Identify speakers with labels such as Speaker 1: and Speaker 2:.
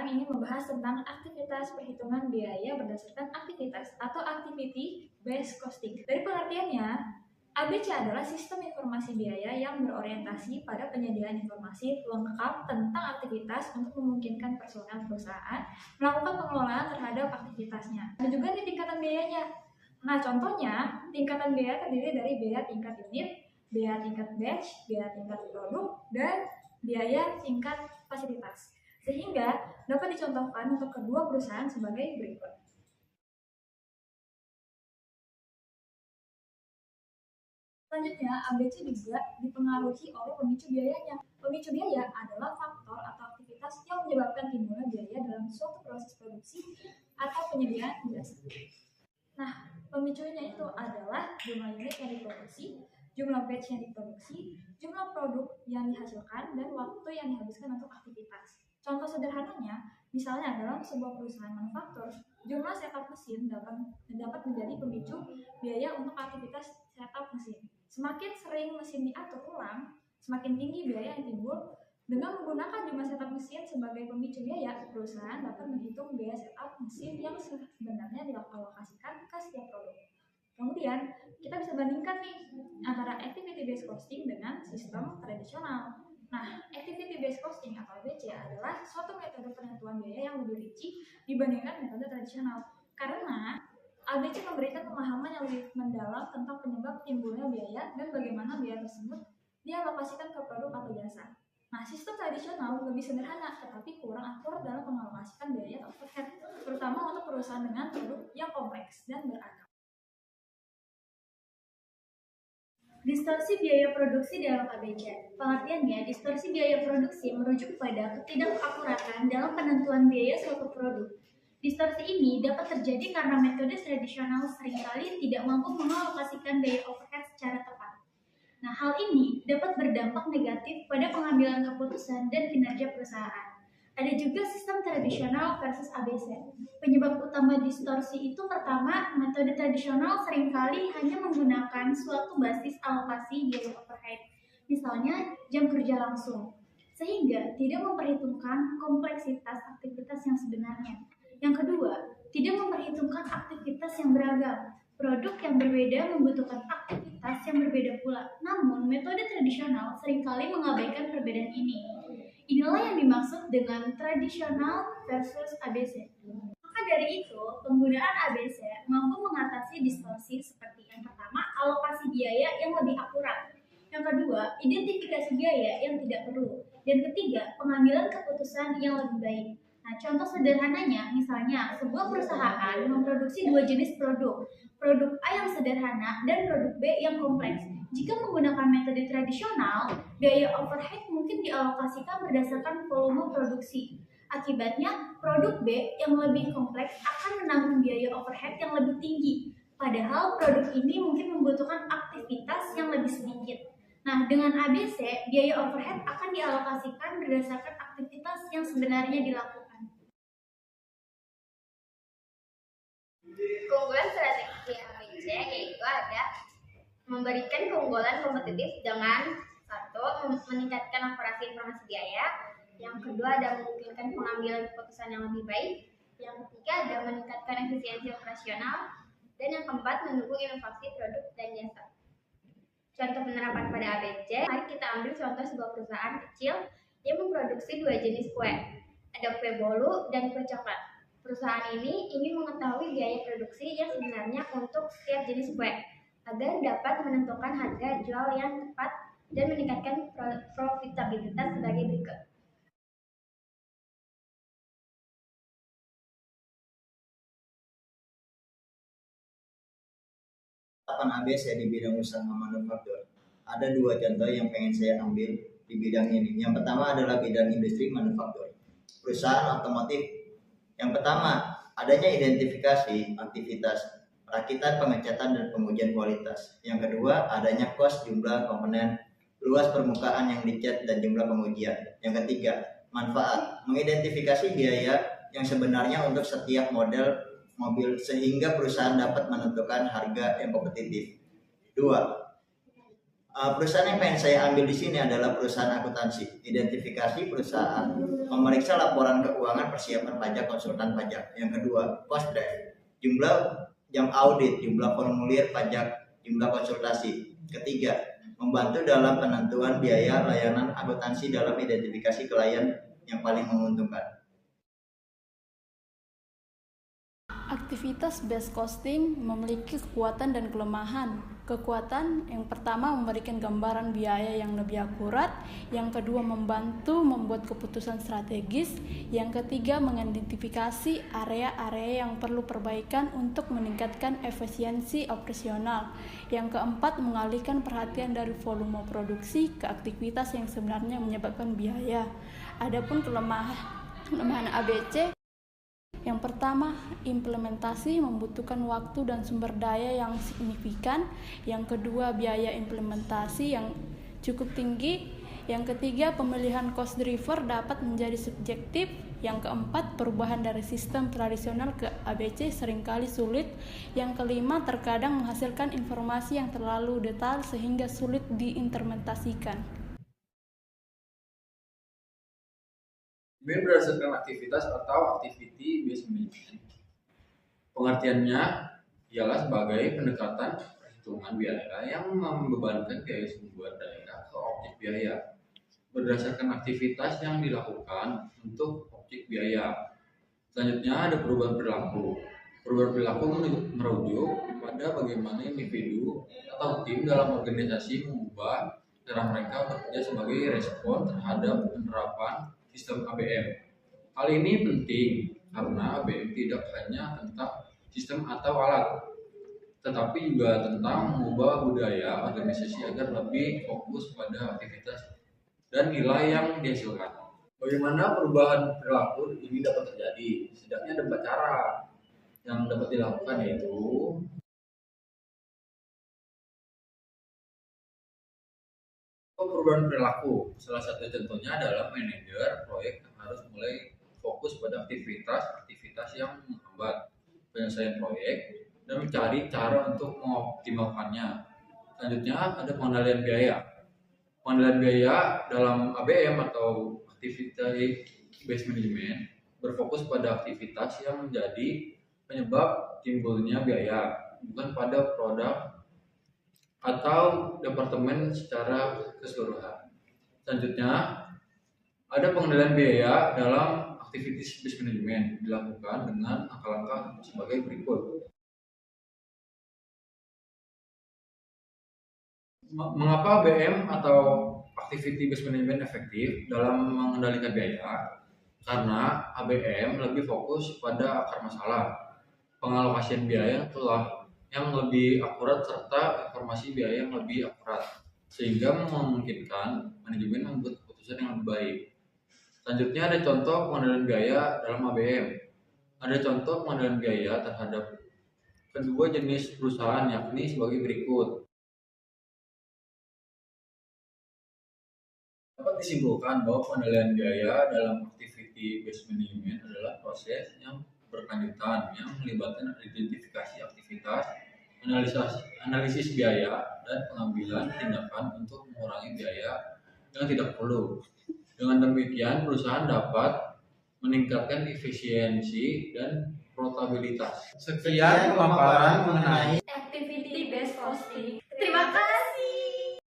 Speaker 1: sekarang ingin membahas tentang aktivitas perhitungan biaya berdasarkan aktivitas atau activity based costing. Dari pengertiannya, ABC adalah sistem informasi biaya yang berorientasi pada penyediaan informasi lengkap tentang aktivitas untuk memungkinkan personel perusahaan melakukan pengelolaan terhadap aktivitasnya. Dan juga nih tingkatan biayanya. Nah, contohnya tingkatan biaya terdiri dari biaya tingkat unit, biaya tingkat batch, biaya tingkat produk, dan biaya tingkat fasilitas. Sehingga dapat dicontohkan untuk kedua perusahaan sebagai berikut. Selanjutnya, ABC juga dipengaruhi oleh pemicu biayanya. Pemicu biaya adalah faktor atau aktivitas yang menyebabkan timbulnya biaya dalam suatu proses produksi atau penyediaan jasa. Nah, pemicunya itu adalah jumlah unit yang diproduksi, jumlah batch yang diproduksi, jumlah produk yang dihasilkan, dan waktu yang dihabiskan untuk aktivitas. Contoh sederhananya, misalnya dalam sebuah perusahaan manufaktur, jumlah setup mesin dapat menjadi pemicu biaya untuk aktivitas setup mesin. Semakin sering mesin diatur ulang, semakin tinggi biaya yang timbul. Dengan menggunakan jumlah setup mesin sebagai pemicu biaya, perusahaan dapat menghitung biaya setup mesin yang sebenarnya dialokasikan ke setiap produk. Kemudian, kita bisa bandingkan nih antara activity based costing dengan sistem tradisional. Nah, activity based costing atau ABC adalah suatu metode penentuan biaya yang lebih rinci dibandingkan metode tradisional. Karena ABC memberikan pemahaman yang lebih mendalam tentang penyebab timbulnya biaya dan bagaimana biaya tersebut dialokasikan ke produk atau jasa. Nah, sistem tradisional lebih sederhana, tetapi kurang akurat dalam mengalokasikan biaya overhead, terutama untuk perusahaan dengan produk yang kompleks dan beragam. Distorsi biaya produksi dalam ABC. Pengertiannya, distorsi biaya produksi merujuk pada ketidakakuratan dalam penentuan biaya suatu produk. Distorsi ini dapat terjadi karena metode tradisional seringkali tidak mampu mengalokasikan biaya overhead secara tepat. Nah, hal ini dapat berdampak negatif pada pengambilan keputusan dan kinerja perusahaan. Ada juga sistem tradisional versus ABC. Penyebab utama distorsi itu pertama, metode tradisional seringkali hanya menggunakan suatu basis alokasi biaya overhead, misalnya jam kerja langsung, sehingga tidak memperhitungkan kompleksitas aktivitas yang sebenarnya. Yang kedua, tidak memperhitungkan aktivitas yang beragam. Produk yang berbeda membutuhkan aktivitas yang berbeda pula. Namun, metode tradisional seringkali mengabaikan perbedaan ini. Inilah yang dimaksud dengan tradisional versus ABC. Maka dari itu, penggunaan ABC mampu mengatasi distorsi seperti yang pertama, alokasi biaya yang lebih akurat. Yang kedua, identifikasi biaya yang tidak perlu. Dan ketiga, pengambilan keputusan yang lebih baik. Nah, contoh sederhananya, misalnya sebuah perusahaan memproduksi dua jenis produk A yang sederhana dan produk B yang kompleks. Jika menggunakan metode tradisional, biaya overhead mungkin dialokasikan berdasarkan volume produksi. Akibatnya, produk B yang lebih kompleks akan menanggung biaya overhead yang lebih tinggi, padahal produk ini mungkin membutuhkan aktivitas yang lebih sedikit. Nah, dengan ABC, biaya overhead akan dialokasikan berdasarkan aktivitas yang sebenarnya dilakukan.
Speaker 2: Keunggulan strategi ABC yaitu ada memberikan keunggulan kompetitif dengan satu, meningkatkan akurasi informasi biaya. Yang kedua, ada memungkinkan pengambilan keputusan yang lebih baik. Yang ketiga, ada meningkatkan efisiensi operasional. Dan yang keempat, mendukung inovasi produk dan jasa. Contoh penerapan pada ABC, mari kita ambil contoh sebuah perusahaan kecil yang memproduksi dua jenis kue. Ada kue bolu dan kue coklat. Perusahaan ini ingin mengetahui biaya produksi yang sebenarnya untuk setiap jenis kue, agar dapat menentukan harga jual yang tepat dan meningkatkan profitabilitas sebagai berikut.
Speaker 3: ABC di bidang usaha manufaktur. Ada dua contoh yang pengen saya ambil di bidang ini. Yang pertama adalah bidang industri manufaktur. Perusahaan otomotif. Yang pertama, adanya identifikasi aktivitas perakitan, pengecatan, dan pengujian kualitas. Yang kedua, adanya kos jumlah komponen, luas permukaan yang dicat, dan jumlah pengujian. Yang ketiga, manfaat, mengidentifikasi biaya yang sebenarnya untuk setiap model mobil sehingga perusahaan dapat menentukan harga yang kompetitif. Dua, Perusahaan yang pengen saya ambil di sini adalah perusahaan akuntansi. Identifikasi perusahaan, memeriksa laporan keuangan, persiapan pajak, konsultan pajak. Yang kedua, cost drive, jumlah jam audit, jumlah formulir pajak, jumlah konsultasi. Ketiga, membantu dalam penentuan biaya layanan akuntansi dalam identifikasi klien yang paling menguntungkan.
Speaker 4: Aktivitas based costing memiliki kekuatan dan kelemahan. Kekuatan yang pertama memberikan gambaran biaya yang lebih akurat, yang kedua membantu membuat keputusan strategis, yang ketiga mengidentifikasi area-area yang perlu perbaikan untuk meningkatkan efisiensi operasional, yang keempat mengalihkan perhatian dari volume produksi ke aktivitas yang sebenarnya menyebabkan biaya. Adapun kelemahan ABC, yang pertama, implementasi membutuhkan waktu dan sumber daya yang signifikan. Yang kedua, biaya implementasi yang cukup tinggi. Yang ketiga, pemilihan cost driver dapat menjadi subjektif. Yang keempat, perubahan dari sistem tradisional ke ABC seringkali sulit. Yang kelima, terkadang menghasilkan informasi yang terlalu detail sehingga sulit diimplementasikan.
Speaker 5: Ini berdasarkan aktivitas atau activity based management. Pengertiannya ialah sebagai pendekatan perhitungan biaya yang membebankan biaya sumber daya ke objek biaya berdasarkan aktivitas yang dilakukan untuk objek biaya. Selanjutnya ada perubahan perilaku. Perubahan perilaku merujuk pada bagaimana individu atau tim dalam organisasi mengubah cara mereka bekerja sebagai respon terhadap penerapan sistem ABM. Hal ini penting karena ABM tidak hanya tentang sistem atau alat, tetapi juga tentang mengubah budaya organisasi agar lebih fokus pada aktivitas dan nilai yang dihasilkan. Bagaimana perubahan perilaku ini dapat terjadi? Setidaknya ada 4 cara yang dapat dilakukan, yaitu perubahan perilaku. Salah satu contohnya adalah manajer proyek yang harus mulai fokus pada aktivitas yang menghambat penyelesaian proyek dan mencari cara untuk mengoptimalkannya. Selanjutnya ada pengendalian biaya. Pengendalian biaya dalam ABM atau activity based management berfokus pada aktivitas yang menjadi penyebab timbulnya biaya, bukan pada produk atau departemen secara keseluruhan. Selanjutnya, ada pengendalian biaya dalam activities based management dilakukan dengan langkah-langkah sebagai berikut. Mengapa BM atau activity based management efektif dalam mengendalikan biaya? Karena ABM lebih fokus pada akar masalah, pengalokasian biaya yang lebih akurat serta informasi biaya yang lebih akurat, sehingga memungkinkan manajemen membuat keputusan yang lebih baik. Selanjutnya ada contoh pengendalian biaya dalam ABM. Ada contoh pengendalian biaya terhadap kedua jenis perusahaan, yakni sebagai berikut. Dapat disimpulkan bahwa pengendalian biaya dalam activity based management adalah proses yang berkelanjutan yang melibatkan identifikasi aktivitas, analisis biaya, dan pengambilan tindakan untuk mengurangi biaya yang tidak perlu. Dengan demikian, perusahaan dapat meningkatkan efisiensi dan profitabilitas. Sekian pemaparan mengenai
Speaker 1: Activity